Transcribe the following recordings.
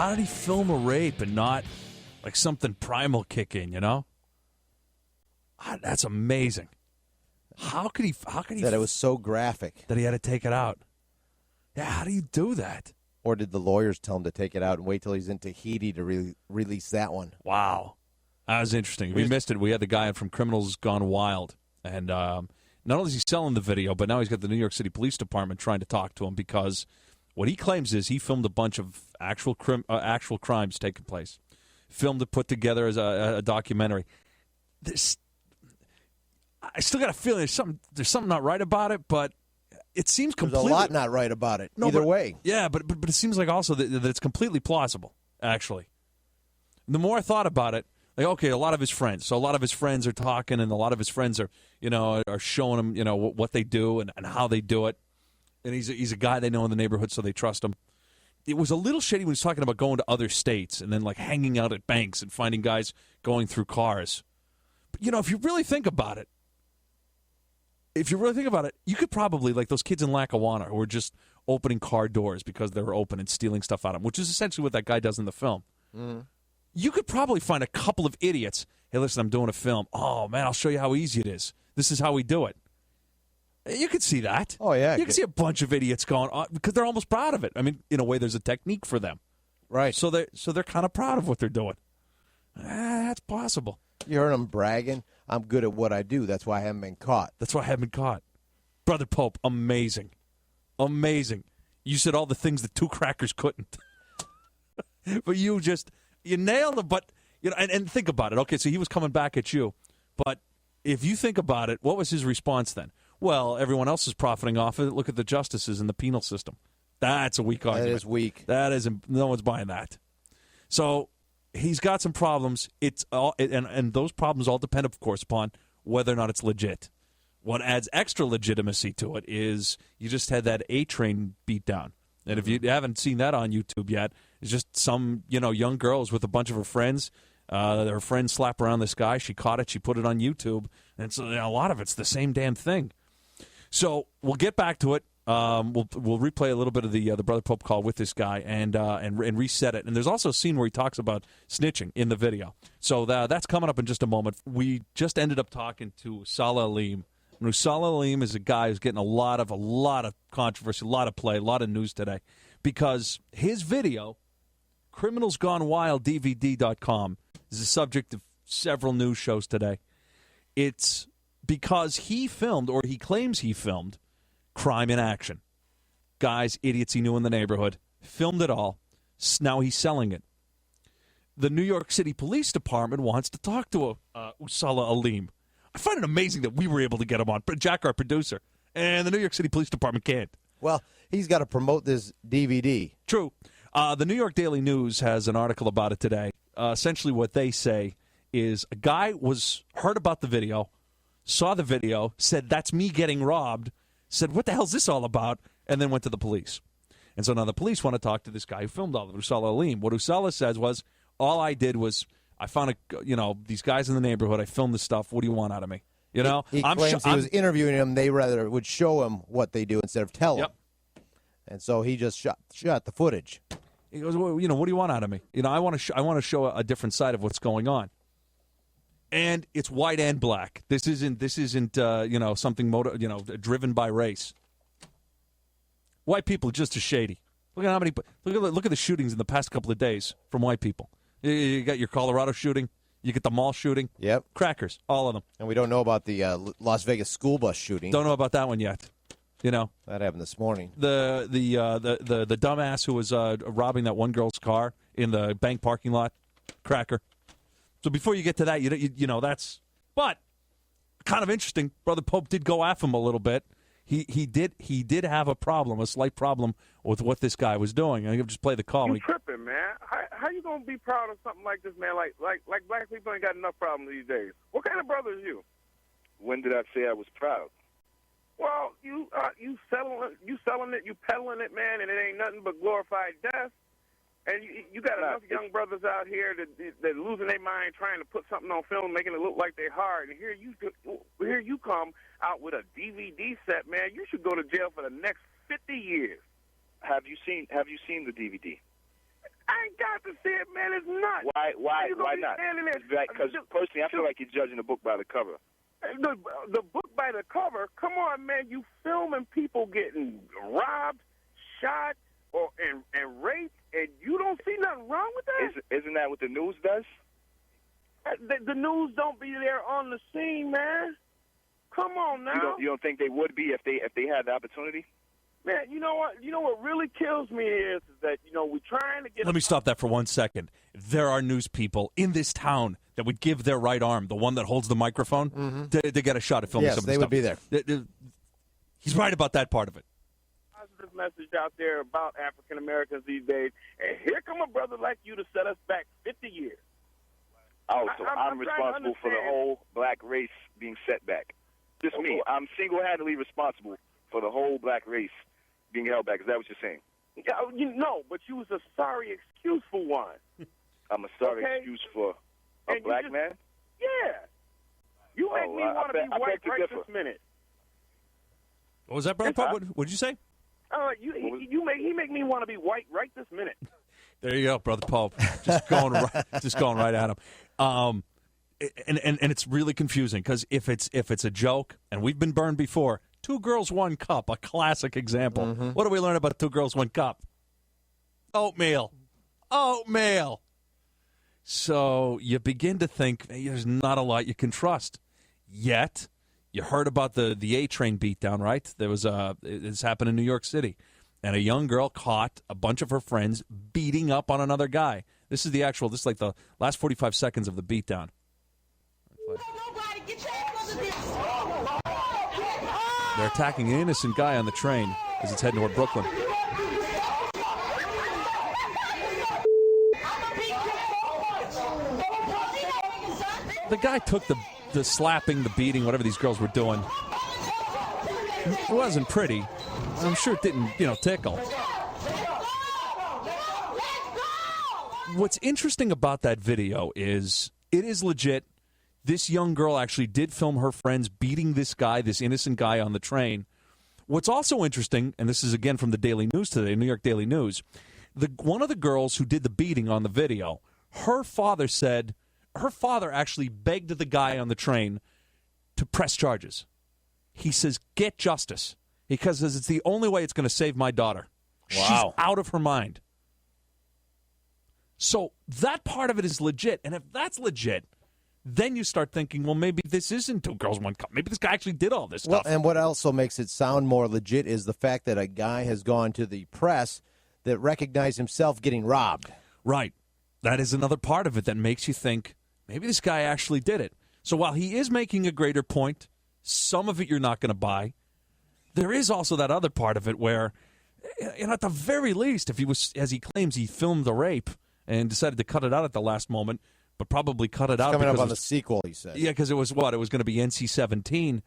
how did he film a rape and not like something primal kick in, you know? That's amazing. How could he That it was so graphic. that he had to take it out? Yeah, how do you do that? Or did the lawyers tell him to take it out and wait till he's in Tahiti to release that one? Wow. That was interesting. If you missed it, we had the guy from Criminals Gone Wild. And not only is he selling the video, but now he's got the New York City Police Department trying to talk to him because what he claims is he filmed a bunch of actual crimes taking place. Filmed it, put together as a documentary. I still got a feeling there's something not right about it, but it seems completely... There's a lot not right about it, either way. Yeah, but it seems like also that it's completely plausible, actually. The more I thought about it, like, okay, a lot of his friends are talking, and a lot of his friends are showing him, what they do and how they do it. And he's a guy they know in the neighborhood, so they trust him. It was a little shady when he was talking about going to other states and then, like, hanging out at banks and finding guys going through cars. But, if you really think about it, you could probably, like those kids in Lackawanna who were just opening car doors because they were open and stealing stuff out of them, which is essentially what that guy does in the film. Mm. You could probably find a couple of idiots. Hey, listen, I'm doing a film. Oh, man, I'll show you how easy it is. This is how we do it. You could see that. Oh, yeah. You could see a bunch of idiots going on because they're almost proud of it. I mean, in a way, there's a technique for them. Right. So they're kind of proud of what they're doing. That's possible. You heard him bragging. I'm good at what I do. That's why I haven't been caught. Brother Pope, amazing. Amazing. You said all the things that two crackers couldn't. But you nailed it. But, and think about it. Okay, so he was coming back at you. But if you think about it, what was his response then? Well, everyone else is profiting off of it. Look at the justices in the penal system. That's a weak argument. That is weak. No one's buying that. So he's got some problems. And those problems all depend, of course, upon whether or not it's legit. What adds extra legitimacy to it is you just had that A-Train beat down. And if you haven't seen that on YouTube yet, it's just some young girls with a bunch of her friends. Her friends slap around this guy. She caught it. She put it on YouTube. And so a lot of it's the same damn thing. So we'll get back to it. We'll replay a little bit of the Brother Pope call with this guy and reset it. And there's also a scene where he talks about snitching in the video. So that's coming up in just a moment. We just ended up talking to Ousala Aleem. And Ousala Aleem is a guy who's getting a lot of controversy, a lot of play, a lot of news today because his video, CriminalsGoneWild.dvd.com, is the subject of several news shows today. It's because he filmed, or he claims he filmed, crime in action. Guys, idiots he knew in the neighborhood, filmed it all. Now he's selling it. The New York City Police Department wants to talk to Ousala Aleem. I find it amazing that we were able to get him on, Jack, our producer, and the New York City Police Department can't. Well, he's got to promote this DVD. True. The New York Daily News has an article about it today. Essentially what they say is a guy heard about the video, saw the video, said, that's me getting robbed, said, what the hell's this all about, and then went to the police. And so now the police want to talk to this guy who filmed all of it, Ousala Aleem. What Ousala says was, all I did was I found these guys in the neighborhood. I filmed this stuff. What do you want out of me? He claims he was interviewing them. They rather would show him what they do instead of tell him. And so he just shot the footage. He goes, well, what do you want out of me? I want to show a different side of what's going on. And it's white and black. This isn't something driven by race. White people are just as shady. Look at how many. Look at the shootings in the past couple of days from white people. You got your Colorado shooting. You get the mall shooting. Yep. Crackers, all of them. And we don't know about the Las Vegas school bus shooting. Don't know about that one yet. That happened this morning. The dumbass who was robbing that one girl's car in the bank parking lot. Cracker. So before you get to that, that's. But kind of interesting. Brother Pope did go after him a little bit. He did have a slight problem with what this guy was doing. I just play the call. You tripping, man? How you gonna be proud of something like this, man? Like black people ain't got enough problems these days. What kind of brother is you? When did I say I was proud? Well, you selling it, you peddling it, man, and it ain't nothing but glorified death. And you got enough young brothers out here that losing their mind trying to put something on film, making it look like they're hard. And here you come out with a DVD set, man. You should go to jail for the next 50 years. Have you seen the DVD? I ain't got got to see it, man. It's nuts. Why not? Because personally, I feel like you're judging the book by the cover. The book by the cover? Come on, man. You filming people getting robbed, shot, and raped, and you don't see nothing wrong with that? Isn't that what the news does? The news don't be there on the scene, man. Come on now. You don't think they would be if they had the opportunity? Man, you know what? You know what really kills me is that we're trying to get. Let me stop that for 1 second. There are news people in this town that would give their right arm, the one that holds the microphone, to get a shot at filming some of this they would stuff. be there. He's right about that part of it. Positive message out there about African Americans these days, and here come a brother like you to set us back 50 years. Oh, so I'm responsible for the whole black race being set back. Just me. I'm single-handedly responsible for the whole black race being held back. Is that what you're saying? Yeah, no, but you was a sorry excuse for one. I'm a sorry excuse for a black man? Yeah. You make me want to be white right differ. this minute. What was that, brother? What did you say? He make me want to be white right this minute. There you go, Brother Pope. Just going right at him. And it's really confusing because if it's a joke, and we've been burned before, 2 Girls, 1 Cup, a classic example. Mm-hmm. What do we learn about 2 Girls, 1 Cup? Oatmeal. So you begin to think there's not a lot you can trust. Yet, you heard about the A-Train beatdown, right? There was this happened in New York City. And a young girl caught a bunch of her friends beating up on another guy. This is like the last 45 seconds of the beatdown. They're attacking an innocent guy on the train as it's heading toward Brooklyn. The guy took the slapping, the beating, whatever these girls were doing. It wasn't pretty. I'm sure it didn't, tickle. What's interesting about that video is it is legit. This young girl actually did film her friends beating this guy, this innocent guy on the train. What's also interesting, and this is again from the Daily News today, New York Daily News, one of the girls who did the beating on the video, her father actually begged the guy on the train to press charges. He says, get justice. Because it's the only way it's going to save my daughter. Wow. She's out of her mind. So that part of it is legit. And if that's legit, then you start thinking, well, maybe this isn't 2 Girls, 1 Cup. Maybe this guy actually did all this stuff. Well, and what also makes it sound more legit is the fact that a guy has gone to the press that recognized himself getting robbed. Right. That is another part of it that makes you think, maybe this guy actually did it. So while he is making a greater point, some of it you're not going to buy. There is also that other part of it where, at the very least, if he was, as he claims, he filmed the rape and decided to cut it out at the last moment, but probably cut it out. Coming up on the sequel, he said. Yeah, because it was what? It was going to be NC-17.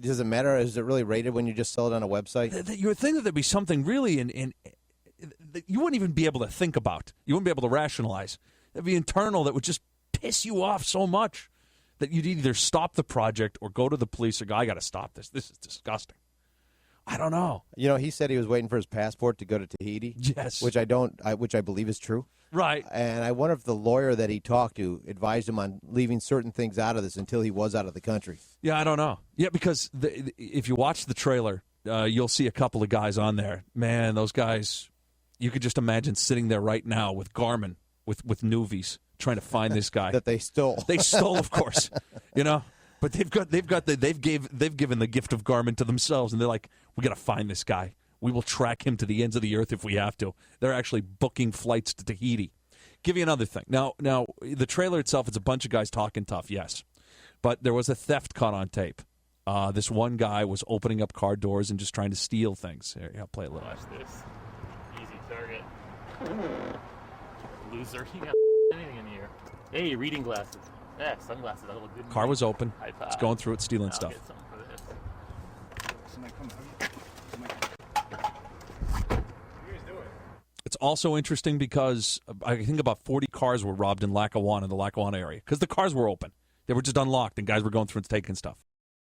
Does it matter? Is it really rated when you just sell it on a website? You would think that there'd be something really that you wouldn't even be able to think about. You wouldn't be able to rationalize. That'd be internal that would just piss you off so much that you'd either stop the project or go to the police or go, I got to stop this. This is disgusting. I don't know. He said he was waiting for his passport to go to Tahiti. Yes. Which I believe is true. Right. And I wonder if the lawyer that he talked to advised him on leaving certain things out of this until he was out of the country. Yeah, I don't know. Yeah, because if you watch the trailer, you'll see a couple of guys on there. Man, those guys, you could just imagine sitting there right now with Garmin, with Nuvies, trying to find this guy that they stole. They stole, of course, But they've given the gift of Garmin to themselves, and they're like, we got to find this guy. We will track him to the ends of the earth if we have to. They're actually booking flights to Tahiti. Give you another thing. Now the trailer itself, it's a bunch of guys talking tough, yes, but there was a theft caught on tape. This one guy was opening up car doors and just trying to steal things. Here, I'll play a little. Watch this. Easy target. Loser. You got anything in here. Hey, reading glasses. Yeah, sunglasses. That'll look good. Car was open. It's going through it, stealing stuff. Get something for this. It's also interesting because I think about 40 cars were robbed in Lackawanna, in the Lackawanna area, because the cars were open. They were just unlocked, and guys were going through and taking stuff.